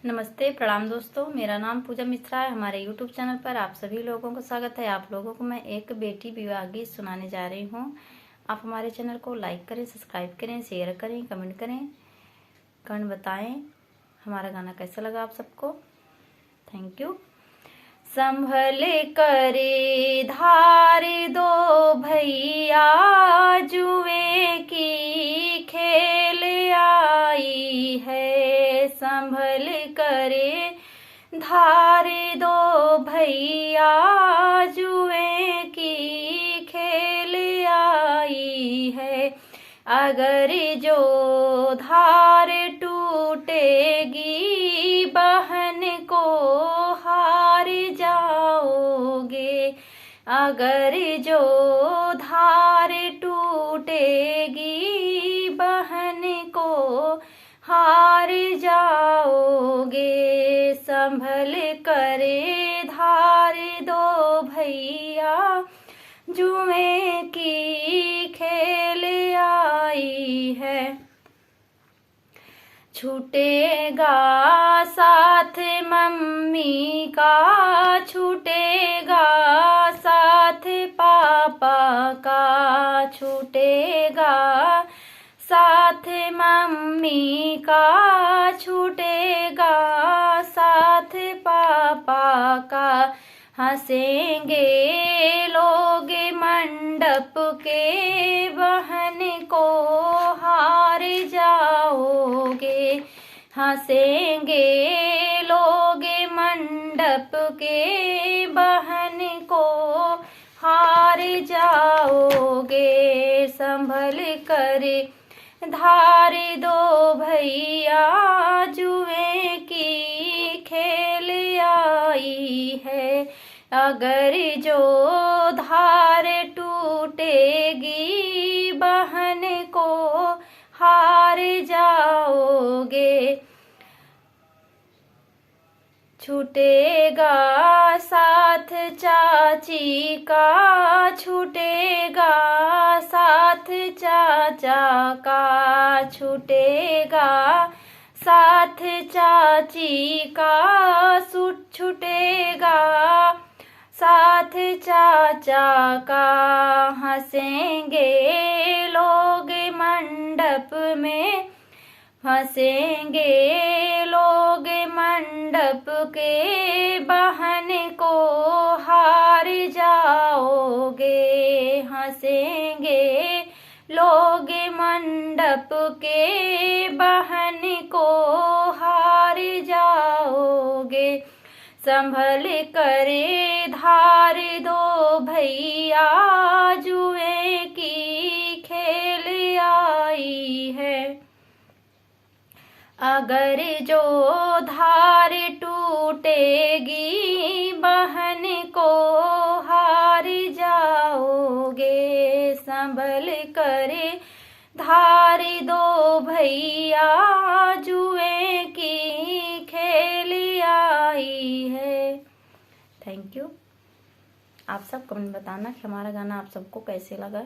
नमस्ते प्रणाम दोस्तों, मेरा नाम पूजा मिश्रा है। हमारे यूट्यूब चैनल पर आप सभी लोगों का स्वागत है। आप लोगों को मैं एक बेटी विवाह गीत सुनाने जा रही हूँ। आप हमारे चैनल को लाइक करें, सब्सक्राइब करें, शेयर करें, कमेंट करें, कमेंट बताएं हमारा गाना कैसा लगा आप सबको। Thank you. संभल करे धार दो भैया, जुए की खेल आई है। संभल करे धार दो भैया, जुए की खेल आई है। अगर जो धार टूटेगी, बहन को हार जाओगे। अगर जो धार टूटेगी, बहन को हार जाओगे। संभल करे धार दो भैया, जुए की खेल आई है। छूटेगा साथ मम्मी का, छूटेगा साथ पापा का। छूटेगा साथ मम्मी का, छूटेगा साथ पापा का। हंसेंगे लोग मंडप के, बहन को हार जाओगे। हंसेंगे लोग मंडप के, बहन को हार जाओगे। संभल कर धार दो भैया, जुए की खेल आई है। अगर जो धार टूटेगी, बहन को हार जाओगे। छूटेगा साथ चाची का, छूटेगा साथ चाचा का। छूटेगा साथ चाची का, छूटेगा साथ चाचा का। हंसेंगे लोग मंडप में, हंसेंगे लोग मंडप के, बहन को हार जाओगे। हंसेंगे लोग मंडप के, बहन को हार जाओगे। संभल करे धार दो भैया, जुए की खेल आई है। अगर जो धार टूटेगी, बहन को हार जाओगे। संभल करे धार दो भैया, जुए की खेल आई है। Thank you. आप सब कमेंट बताना कि हमारा गाना आप सबको कैसे लगा।